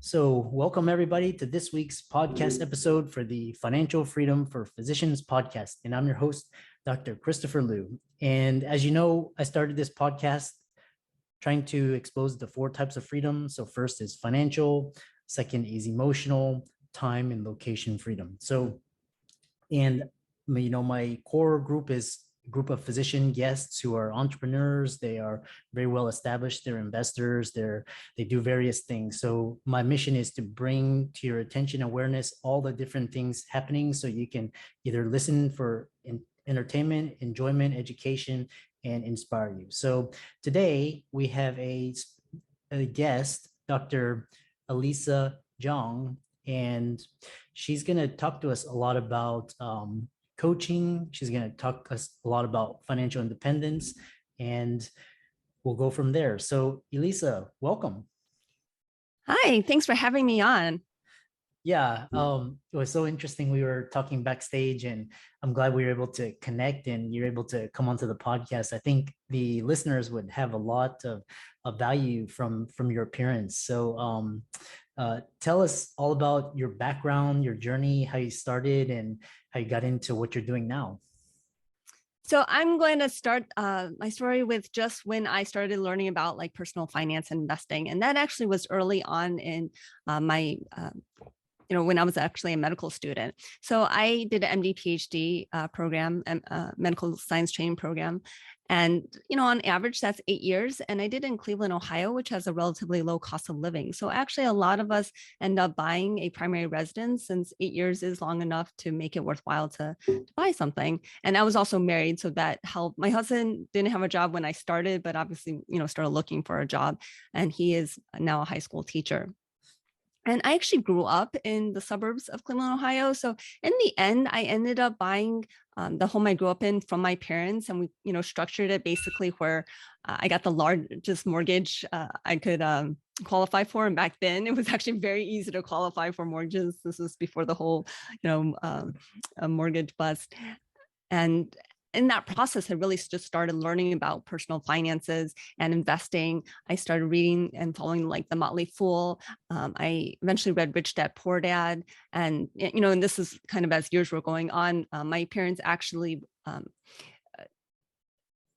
So, welcome everybody to this week's podcast episode for the Financial Freedom for Physicians podcast. And I'm your host, Dr. Christopher Liu. And as you know, I started this podcast trying to expose the four types of freedom. So, first is financial, second is emotional, time, and location freedom. My core group is a group of physician guests who are entrepreneurs. They are very well established. They're investors. They do various things. So my mission is to bring to your attention awareness all the different things happening, so you can either listen for entertainment, enjoyment, education, and inspire you. So today we have a guest, Dr. Elisa Chiang, and she's going to talk to us a lot about coaching. She's going to talk to us a lot about financial independence, and we'll go from there. So, Elisa, welcome. Hi, thanks for having me on. Yeah, it was so interesting. We were talking backstage, and I'm glad we were able to connect and you're able to come onto the podcast. I think the listeners would have a lot of value from your appearance. So tell us all about your background, your journey, how you started, and how you got into what you're doing now. So I'm going to start my story with just when I started learning about like personal finance and investing. And that actually was early on in my when I was actually a medical student. So I did an MD PhD program, medical science training program. And, on average, that's 8 years. And I did in Cleveland, Ohio, which has a relatively low cost of living. So actually, a lot of us end up buying a primary residence, since 8 years is long enough to make it worthwhile to buy something. And I was also married, so that helped. My husband didn't have a job when I started, but obviously, started looking for a job. And he is now a high school teacher. And I actually grew up in the suburbs of Cleveland, Ohio. So in the end, I ended up buying the home I grew up in from my parents, and we, structured it basically where I got the largest mortgage I could qualify for. And back then, it was actually very easy to qualify for mortgages. This was before the whole, mortgage bust. And in that process, I really just started learning about personal finances and investing. I started reading and following like the Motley Fool. I eventually read Rich Dad Poor Dad. And, and this is kind of as years were going on, my parents actually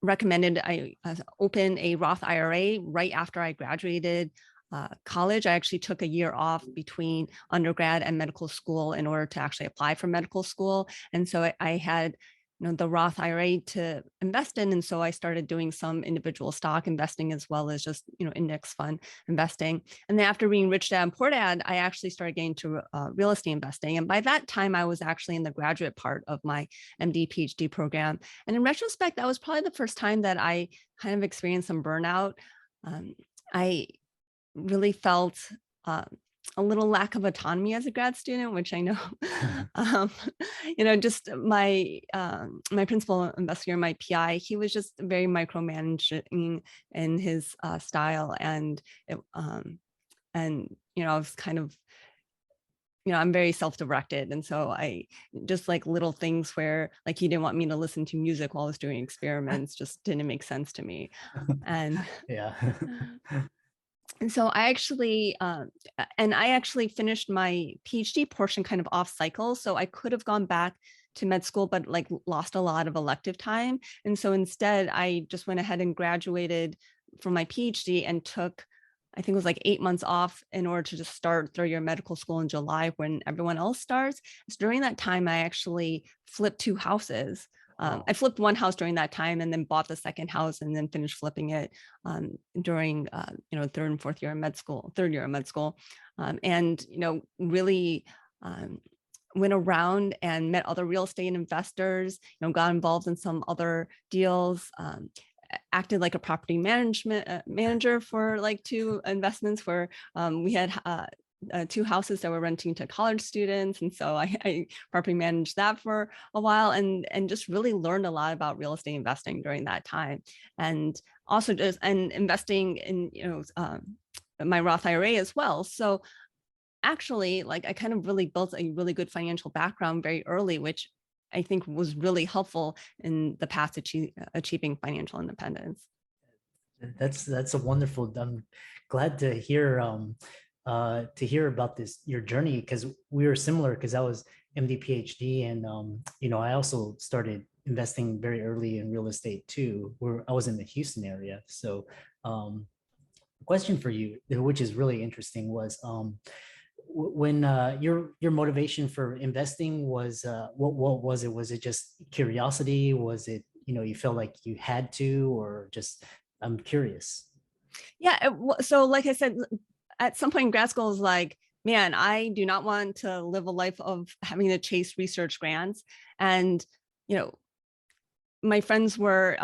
recommended I open a Roth IRA right after I graduated college. I actually took a year off between undergrad and medical school in order to actually apply for medical school. And so I had the Roth IRA to invest in. And so I started doing some individual stock investing as well as just, index fund investing. And then after reading Rich Dad and Poor Dad, I actually started getting to real estate investing. And by that time, I was actually in the graduate part of my MD PhD program. And in retrospect, that was probably the first time that I kind of experienced some burnout. I really felt a little lack of autonomy as a grad student, which I know, just my principal investigator, my PI, he was just very micromanaging in his style, and I was kind of, I'm very self-directed. And so I just like little things where like he didn't want me to listen to music while I was doing experiments just didn't make sense to me. And yeah. And so I actually finished my PhD portion kind of off cycle. So I could have gone back to med school, but like lost a lot of elective time. And so instead, I just went ahead and graduated from my PhD and took, I think it was like 8 months off in order to just start third year medical school in July when everyone else starts. So during that time, I actually flipped 2 houses. I flipped one house during that time and then bought the second house and then finished flipping it during, third and fourth year of med school, third year of med school. And really went around and met other real estate investors, got involved in some other deals, acted like a property management manager for like 2 investments where we had 2 houses that were renting to college students. And so I property managed that for a while and just really learned a lot about real estate investing during that time. And also just investing in, my Roth IRA as well. So actually, like I kind of really built a really good financial background very early, which I think was really helpful in the path to achieving financial independence. That's a wonderful. I'm glad to hear to hear about your journey, because we were similar, because I was MD PhD, and I also started investing very early in real estate too, where I was in the Houston area. So question for you, which is really interesting, was when your motivation for investing was, what was it? Was it just curiosity? Was it, you felt like you had to, or just, I'm curious. Yeah. So like I said, at some point in grad school, I was like, man, I do not want to live a life of having to chase research grants. And, you know, my friends were,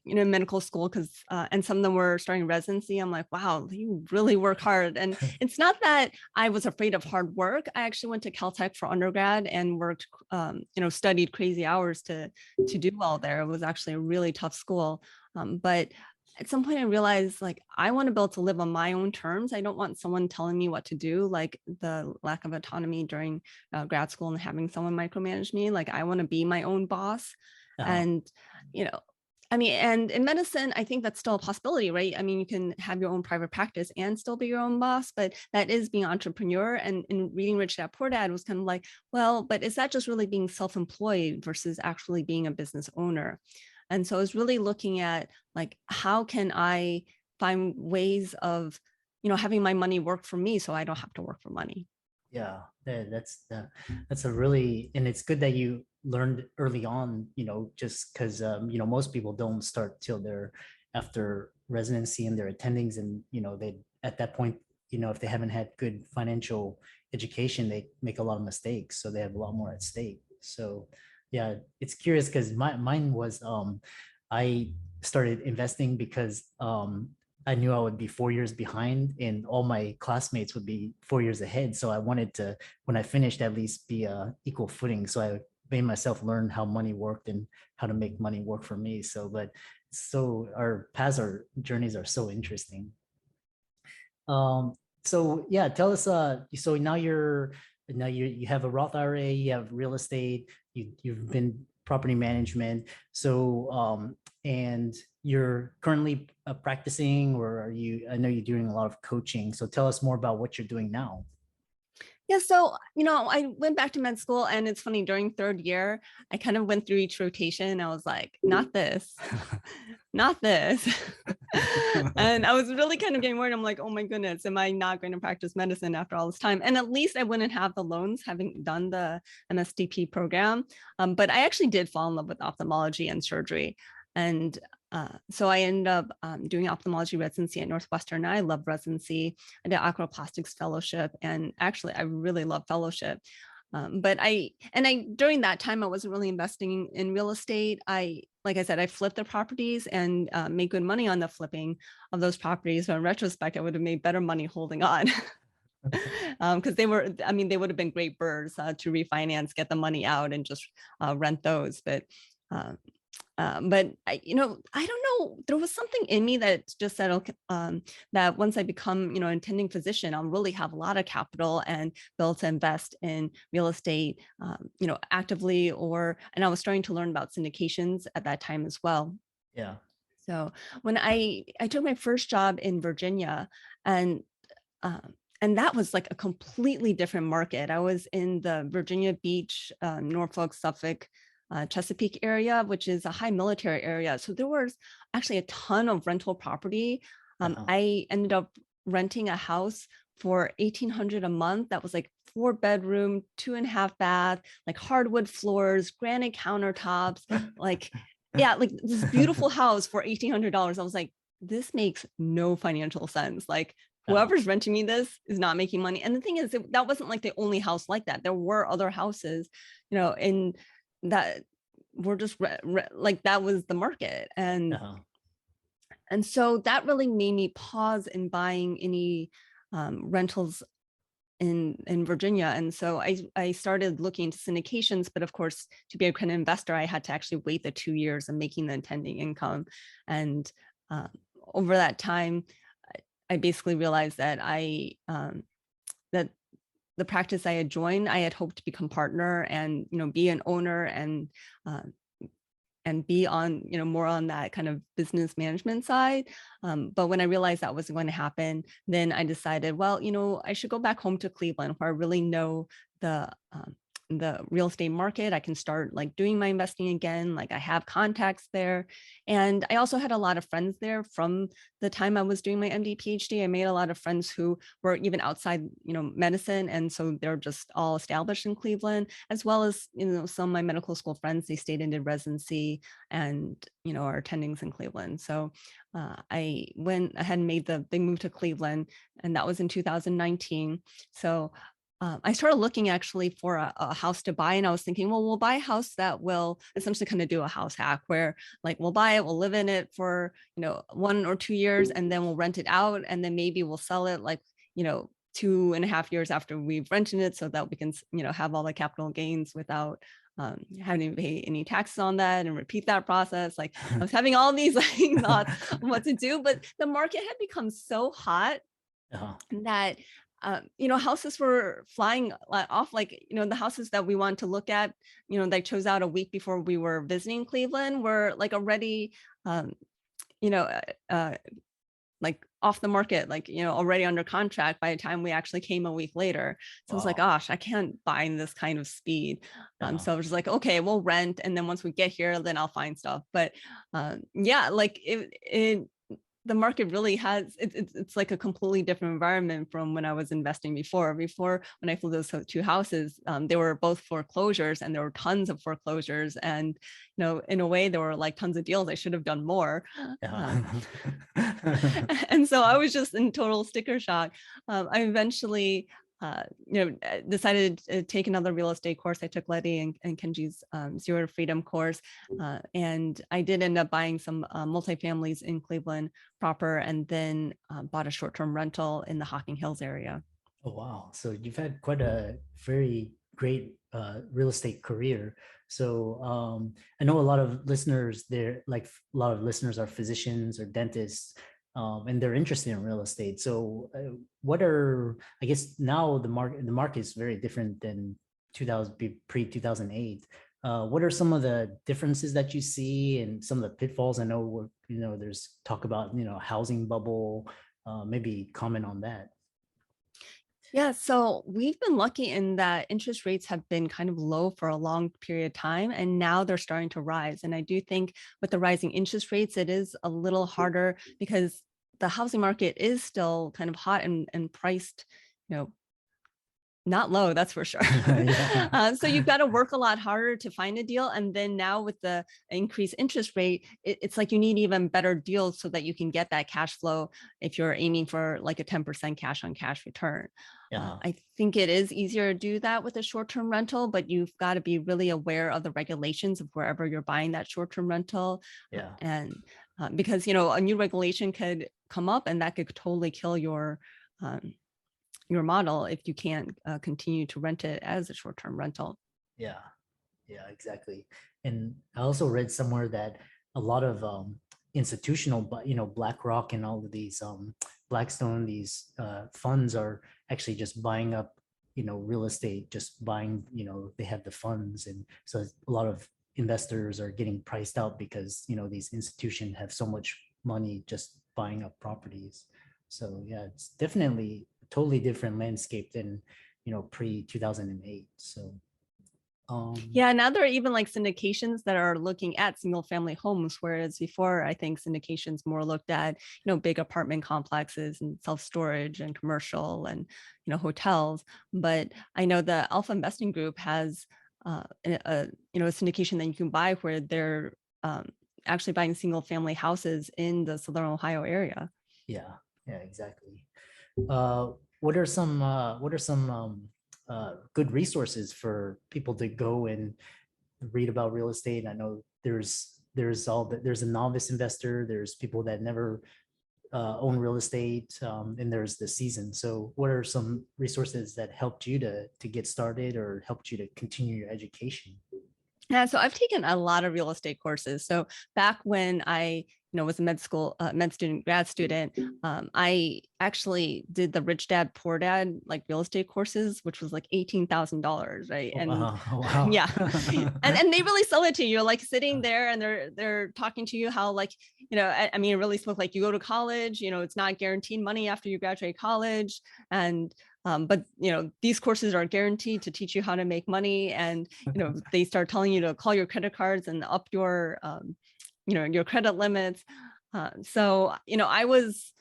in medical school, and some of them were starting residency. I'm like, wow, you really work hard. And it's not that I was afraid of hard work. I actually went to Caltech for undergrad and worked, studied crazy hours to do well there. It was actually a really tough school. But at some point I realized, like, I want to be able to live on my own terms. I don't want someone telling me what to do, like the lack of autonomy during grad school and having someone micromanage me. Like, I want to be my own boss. Uh-huh. And, and in medicine, I think that's still a possibility, right? I mean, you can have your own private practice and still be your own boss, but that is being entrepreneur. And in reading Rich Dad Poor Dad was kind of like, well, but is that just really being self-employed versus actually being a business owner? And so I was really looking at, like, how can I find ways of, having my money work for me so I don't have to work for money. Yeah, that's a really, and it's good that you learned early on, just because most people don't start till they're after residency and their attendings, and they, at that point, if they haven't had good financial education, they make a lot of mistakes, so they have a lot more at stake. So yeah, it's curious, because mine was, I started investing because I knew I would be 4 years behind, and all my classmates would be 4 years ahead. So I wanted to, when I finished, at least be equal footing. So I made myself learn how money worked and how to make money work for me. So, but so our paths, our journeys are so interesting. Um, so yeah, tell us. So now you have a Roth IRA, you have real estate, you've been property management. So and you're currently practicing, or are you? I know you're doing a lot of coaching. So tell us more about what you're doing now. Yeah, so I went back to med school, and it's funny, during third year, I kind of went through each rotation. I was like, not this, not this. And I was really kind of getting worried. I'm like, oh my goodness, am I not going to practice medicine after all this time? And at least I wouldn't have the loans having done the MSDP program. But I actually did fall in love with ophthalmology and surgery. And so I ended up doing ophthalmology residency at Northwestern. I love residency. I did oculoplastics fellowship, and actually I really love fellowship. But during that time, I wasn't really investing in real estate. Like I said, I flipped the properties and made good money on the flipping of those properties. But in retrospect, I would have made better money holding on. Because they would have been great birds to refinance, get the money out, and just rent those. But I don't know. There was something in me that just said, okay, that once I become, intending physician, I'll really have a lot of capital and be able to invest in real estate, actively. And I was starting to learn about syndications at that time as well. Yeah. So when I took my first job in Virginia, and that was like a completely different market. I was in the Virginia Beach, Norfolk, Suffolk, Chesapeake area, which is a high military area. So there was actually a ton of rental property. I ended up renting a house for $1,800 a month. That was like 4-bedroom, 2.5 bath, like hardwood floors, granite countertops, like, yeah, like this beautiful house for $1,800. I was like, this makes no financial sense. Like, whoever's renting me this is not making money. And the thing is, that wasn't like the only house like that. There were other houses, in that were just like, that was the market. And so that really made me pause in buying any rentals in Virginia. And so I started looking into syndications, but of course, to be a kind of investor, I had to actually wait the 2 years of making the intending income. And over that time, I basically realized that that the practice I had joined, I had hoped to become partner and, be an owner and and be on, more on that kind of business management side. But when I realized that wasn't going to happen, then I decided, well, I should go back home to Cleveland where I really know the real estate market. I can start like doing my investing again. Like I have contacts there. And I also had a lot of friends there from the time I was doing my MD PhD. I made a lot of friends who were even outside, medicine. And so they're just all established in Cleveland, as well as, some of my medical school friends, they stayed in residency and, are attendings in Cleveland. So I went ahead and made the big move to Cleveland, and that was in 2019. So I started looking actually for a house to buy, and I was thinking, well, we'll buy a house that will essentially kind of do a house hack where like we'll buy it, we'll live in it for, 1 or 2 years, and then we'll rent it out. And then maybe we'll sell it like, 2.5 years after we've rented it so that we can, have all the capital gains without having to pay any taxes on that and repeat that process. Like I was having all these like thoughts of what to do, but the market had become so hot that houses were flying off. Like, the houses that we wanted to look at, they chose out a week before we were visiting Cleveland were like already, you know, like off the market, like, already under contract by the time we actually came a week later. So I was like, gosh, I can't buy in this kind of speed. So I was just like, okay, we'll rent. And then once we get here, then I'll find stuff. But yeah, like the market really has, it's like a completely different environment from when I was investing before. When I flew those 2 houses, they were both foreclosures, and there were tons of foreclosures. And, in a way, there were like tons of deals. I should have done more. And so I was just in total sticker shock. I eventually decided to take another real estate course. I took Letty and Kenji's Zero to Freedom course. And I did end up buying some multifamilies in Cleveland proper, and then bought a short-term rental in the Hocking Hills area. Oh, wow. So you've had quite a very great real estate career. So I know a lot of listeners there, like a lot of listeners are physicians or dentists, and they're interested in real estate. So what are, I guess now the market is very different than pre-2008. What are some of the differences that you see and some of the pitfalls? I know there's talk about, housing bubble, maybe comment on that. Yeah, so we've been lucky in that interest rates have been kind of low for a long period of time, and now they're starting to rise. And I do think with the rising interest rates, it is a little harder because the housing market is still kind of hot and priced, not low, that's for sure. So you've got to work a lot harder to find a deal. And then now with the increased interest rate, it's like you need even better deals so that you can get that cash flow if you're aiming for like a 10% cash on cash return. I think it is easier to do that with a short-term rental, but you've got to be really aware of the regulations of wherever you're buying that short-term rental. And because, a new regulation could come up and that could totally kill your model if you can't continue to rent it as a short-term rental. Yeah, exactly. And I also read somewhere that a lot of institutional, BlackRock and all of these Blackstone, these funds are actually just buying up, real estate, just buying, they have the funds. And so a lot of investors are getting priced out because, these institutions have so much money just buying up properties. So yeah, it's definitely a totally different landscape than, pre-2008. So yeah, now there are even like syndications that are looking at single family homes, whereas before I think syndications more looked at, big apartment complexes and self-storage and commercial and, hotels. But I know the Alpha Investing Group has a syndication that you can buy where they're actually buying single family houses in the Southern Ohio area. Yeah, exactly. What are some good resources for people to go and read about real estate? I know there's a novice investor, there's people that never own real estate, and there's the seasoned. So what are some resources that helped you to get started or helped you to continue your education? Yeah, so I've taken a lot of real estate courses. So back when I, was a med student, grad student, I actually did the Rich Dad Poor Dad like real estate courses, which was like $18,000, right? Oh, And wow. yeah, and they really sell it to you, like sitting there and they're talking to you how like I mean, it really spoke like you go to college, it's not guaranteed money after you graduate college, and but these courses are guaranteed to teach you how to make money, and they start telling you to call your credit cards and up your your credit limits. So I was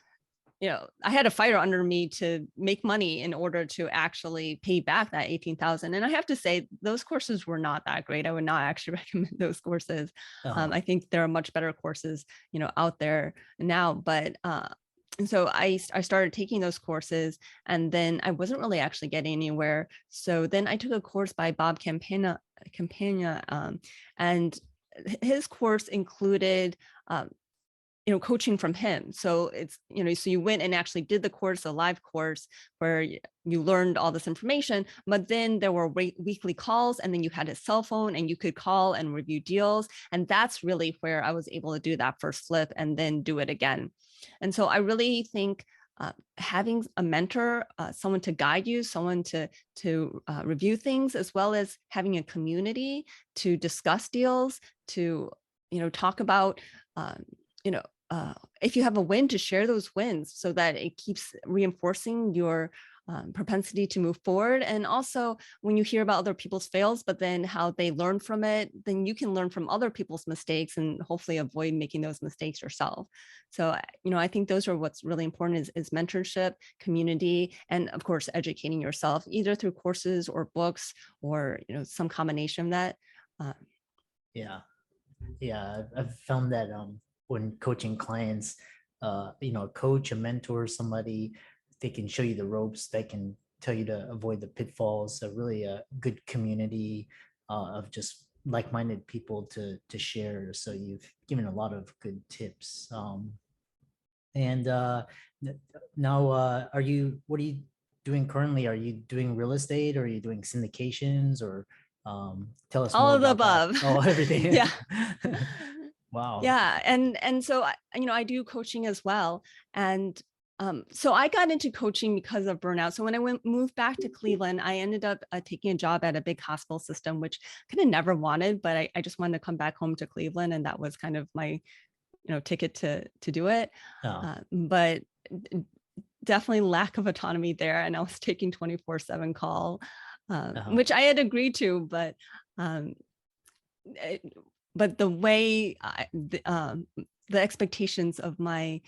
I had a fighter under me to make money in order to actually pay back that 18,000. And I have to say, those courses were not that great. I would not actually recommend those courses. Uh-huh. I think there are much better courses, out there now. But and so I started taking those courses, and then I wasn't really actually getting anywhere. So then I took a course by Bob Campagna, and his course included coaching from him. So it's, so you went and actually did the course, a live course where you learned all this information, but then there were weekly calls, and then you had a cell phone and you could call and review deals. And that's really where I was able to do that first flip and then do it again. And so I really think having a mentor, someone to guide you, someone to review things, as well as having a community to discuss deals, to talk about if you have a win, to share those wins so that it keeps reinforcing your propensity to move forward. And also when you hear about other people's fails, but then how they learn from it, then you can learn from other people's mistakes and hopefully avoid making those mistakes yourself. So, I think those are what's really important is mentorship, community, and of course, educating yourself either through courses or books or, some combination of that. Yeah. Yeah. I've found that when coaching clients, a coach, a mentor, somebody, they can show you the ropes, they can tell you to avoid the pitfalls, a really a good community of just like-minded people to share. So you've given a lot of good tips. And now, what are you doing currently? Are you doing real estate, or are you doing syndications, or tell us All more of the about that? above. Oh, everything. Yeah. Wow. Yeah. And so I do coaching as well. And so I got into coaching because of burnout. So when I moved back to Cleveland, I ended up taking a job at a big hospital system, which kind of never wanted, but I just wanted to come back home to Cleveland. And that was kind of my, ticket to do it. Oh, But definitely lack of autonomy there. And I was taking 24/7 call, uh-huh. which I had agreed to, um, but the way the expectations of my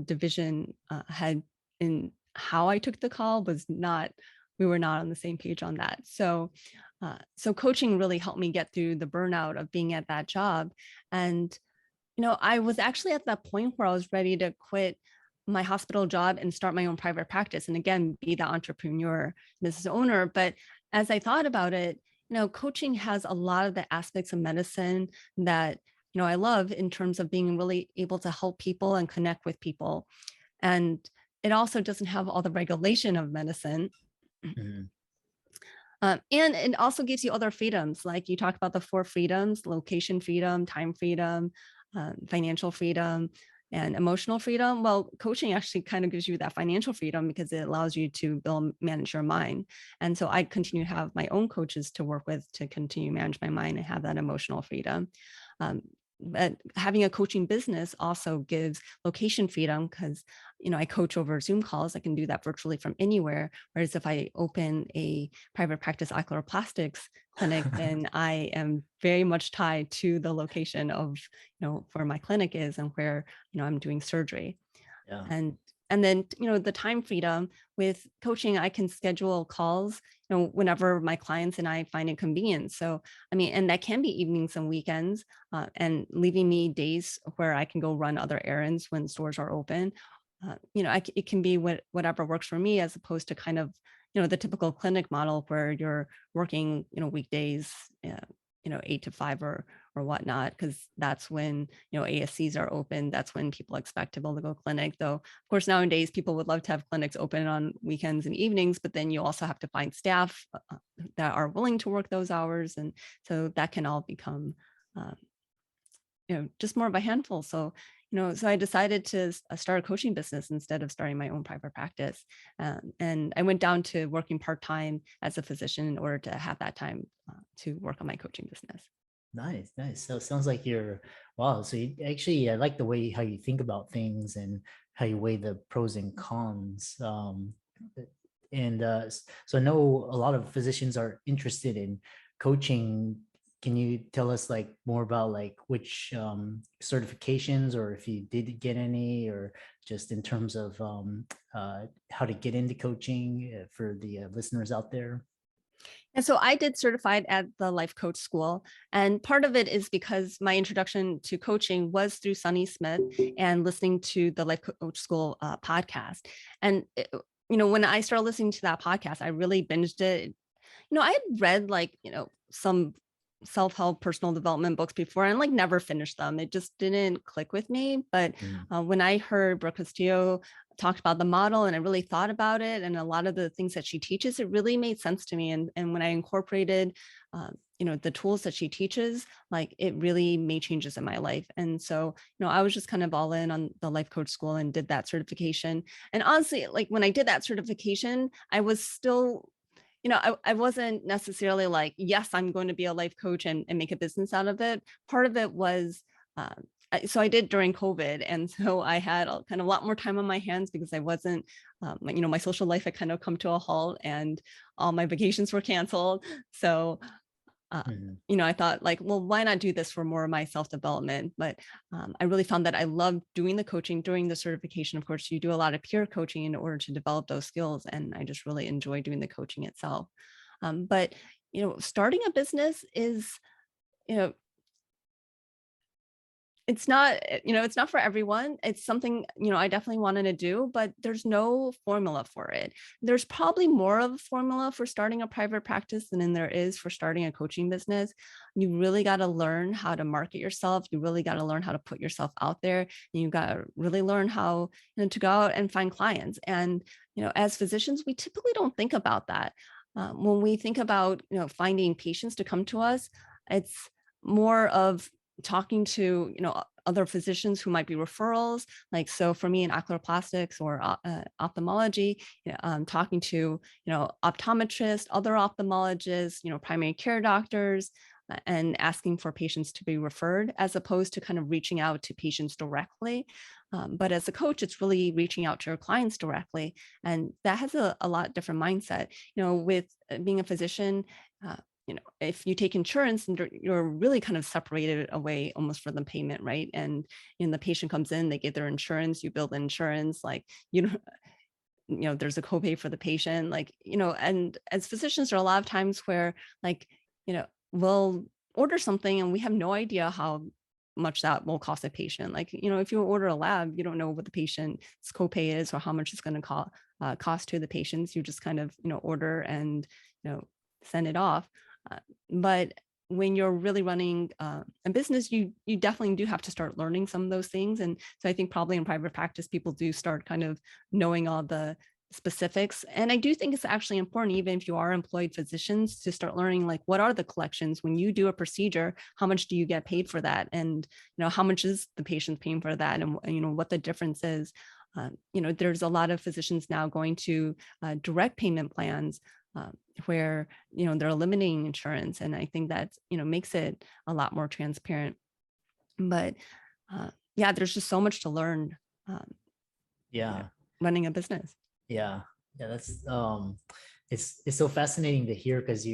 division had in how I took the call was not, we were not on the same page on that. So, so coaching really helped me get through the burnout of being at that job. And, I was actually at that point where I was ready to quit my hospital job and start my own private practice. And again, be the entrepreneur, business owner. But as I thought about it, coaching has a lot of the aspects of medicine that, I love in terms of being really able to help people and connect with people. And it also doesn't have all the regulation of medicine. Mhm. And it also gives you other freedoms, like you talk about the four freedoms: location freedom, time freedom, financial freedom, and emotional freedom. Well, coaching actually kind of gives you that financial freedom because it allows you to manage your mind. And so I continue to have my own coaches to work with to continue to manage my mind and have that emotional freedom. Um, but having a coaching business also gives location freedom because, I coach over Zoom calls. I can do that virtually from anywhere. Whereas if I open a private practice oculoplastics clinic, then I am very much tied to the location of, where my clinic is and where, I'm doing surgery. Yeah. And then, the time freedom with coaching, I can schedule calls, whenever my clients and I find it convenient. So, I mean, and that can be evenings and weekends, and leaving me days where I can go run other errands when stores are open. It can be whatever works for me, as opposed to kind of, the typical clinic model where you're working, weekdays, 8 to 5 or whatnot, because that's when, ASCs are open. That's when people expect to be able to go clinic. Though, of course, nowadays people would love to have clinics open on weekends and evenings, but then you also have to find staff that are willing to work those hours. And so that can all become, just more of a handful. So, so I decided to start a coaching business instead of starting my own private practice. And I went down to working part-time as a physician in order to have that time to work on my coaching business. Nice, nice. So it sounds like wow. So you actually, I like the way how you think about things and how you weigh the pros and cons. And so I know a lot of physicians are interested in coaching. Can you tell us like more about like which certifications, or if you did get any, or just in terms of how to get into coaching for the listeners out there? And so I did certified at the life coach school. And part of it is because my introduction to coaching was through Sunny Smith and listening to the life coach school podcast. And, when I started listening to that podcast, I really binged it. I had read like, some self-help personal development books before and like never finished them. It just didn't click with me. But when I heard Brooke Castillo talked about the model and I really thought about it and a lot of the things that she teaches, it really made sense to me. And when I incorporated, the tools that she teaches, like it really made changes in my life. And so, I was just kind of all in on the life coach school and did that certification. And honestly, like when I did that certification, I was still I wasn't necessarily like, yes, I'm going to be a life coach and make a business out of it. Part of it was, so I did during COVID. And so I had kind of a lot more time on my hands because I wasn't, my social life had kind of come to a halt and all my vacations were canceled. So I thought like, well, why not do this for more of my self-development? But I really found that I loved doing the coaching during the certification. Of course, you do a lot of peer coaching in order to develop those skills. And I just really enjoy doing the coaching itself. But, starting a business is, you know, it's not for everyone. It's something, I definitely wanted to do, but there's no formula for it. There's probably more of a formula for starting a private practice than there is for starting a coaching business. You really got to learn how to market yourself. You really got to learn how to put yourself out there. And you got to really learn how, to go out and find clients. And, as physicians, we typically don't think about that. When we think about, finding patients to come to us, it's more of talking to other physicians who might be referrals, like so for me in oculoplastics or ophthalmology, talking to optometrists, other ophthalmologists, primary care doctors, and asking for patients to be referred, as opposed to kind of reaching out to patients directly. But as a coach, it's really reaching out to your clients directly, and that has a lot different mindset. With being a physician, if you take insurance, and you're really kind of separated away almost from the payment, right? And the patient comes in, they get their insurance, you bill the insurance, like there's a copay for the patient, like and as physicians, there are a lot of times where like we'll order something and we have no idea how much that will cost a patient. Like if you order a lab, you don't know what the patient's copay is or how much it's going to cost to the patients. You just kind of order and send it off. But when you're really running a business, you definitely do have to start learning some of those things. And so I think probably in private practice, people do start kind of knowing all the specifics. And I do think it's actually important, even if you are employed physicians, to start learning like what are the collections when you do a procedure, how much do you get paid for that? And how much is the patient paying for that? And what the difference is. There's a lot of physicians now going to direct payment plans, where they're eliminating insurance, and I think that makes it a lot more transparent. But yeah, there's just so much to learn. Running a business. Yeah, that's it's so fascinating to hear, because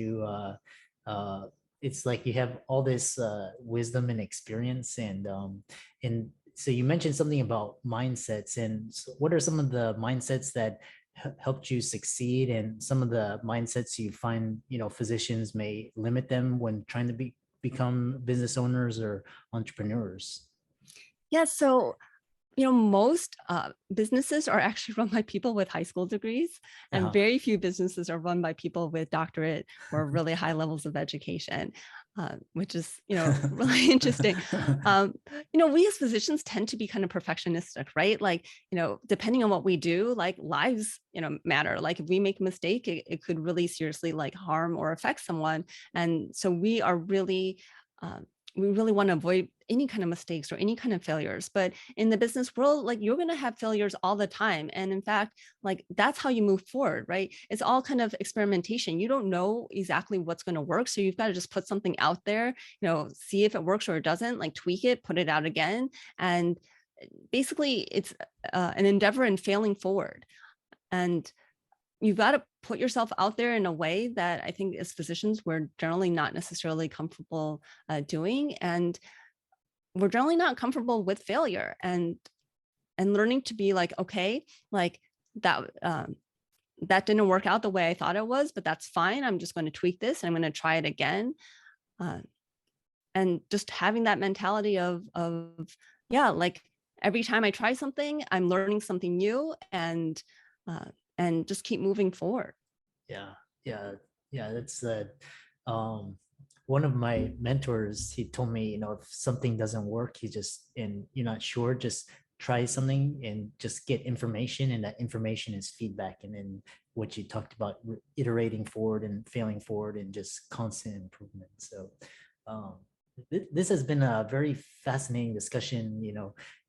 it's like you have all this wisdom and experience, and so you mentioned something about mindsets, and so what are some of the mindsets that helped you succeed, and some of the mindsets you find physicians may limit them when trying to become business owners or entrepreneurs? Yeah, so Most businesses are actually run by people with high school degrees, and Uh-huh. very few businesses are run by people with doctorate or really high levels of education, which is, really interesting. We as physicians tend to be kind of perfectionistic, right? Like, depending on what we do, like lives, matter. Like if we make a mistake, it could really seriously like harm or affect someone. And so we really want to avoid any kind of mistakes or any kind of failures. But in the business world, like you're going to have failures all the time. And in fact, like that's how you move forward, right? It's all kind of experimentation. You don't know exactly what's going to work. So you've got to just put something out there, see if it works or it doesn't, like tweak it, put it out again. And basically it's an endeavor in failing forward. And you've got to put yourself out there in a way that I think as physicians, we're generally not necessarily comfortable doing. And we're generally not comfortable with failure, and learning to be like, okay, like that, that didn't work out the way I thought it was, but that's fine. I'm just going to tweak this and I'm going to try it again. Uh, and just having that mentality yeah, like every time I try something, I'm learning something new, and just keep moving forward. Yeah, yeah, yeah. That's um one of my mentors, he told me, if something doesn't work, and you're not sure, just try something and just get information, and that information is feedback. And then what you talked about, iterating forward and failing forward and just constant improvement. So um this has been a very fascinating discussion,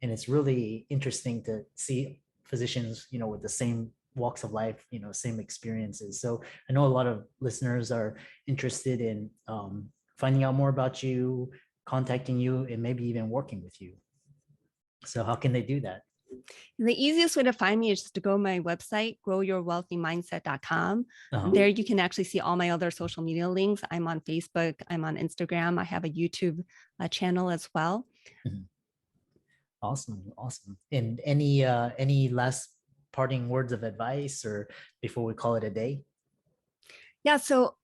and it's really interesting to see physicians, with the same walks of life, same experiences. So I know a lot of listeners are interested in finding out more about you, contacting you, and maybe even working with you. So how can they do that? The easiest way to find me is just to go to my website, growyourwealthymindset.com. Uh-huh. There you can actually see all my other social media links. I'm on Facebook, I'm on Instagram, I have a YouTube channel as well. Mhm. Awesome, awesome. And any last parting words of advice, or before we call it a day? Yeah, so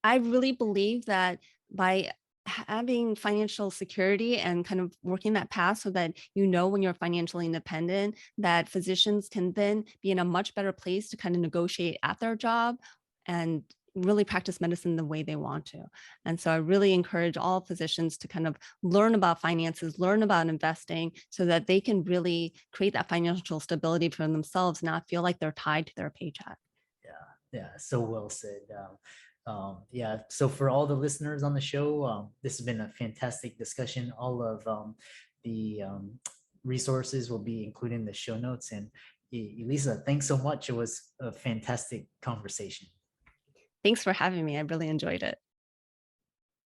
I really believe that by having financial security and kind of working that path so that when you're financially independent, that physicians can then be in a much better place to kind of negotiate at their job and really practice medicine the way they want to. And so I really encourage all physicians to kind of learn about finances, learn about investing so that they can really create that financial stability for themselves, not feel like they're tied to their paycheck. Yeah, so well said. Yeah, so for all the listeners on the show, this has been a fantastic discussion. All of the resources will be included in the show notes. And Elisa, thanks so much. It was a fantastic conversation. Thanks for having me. I really enjoyed it.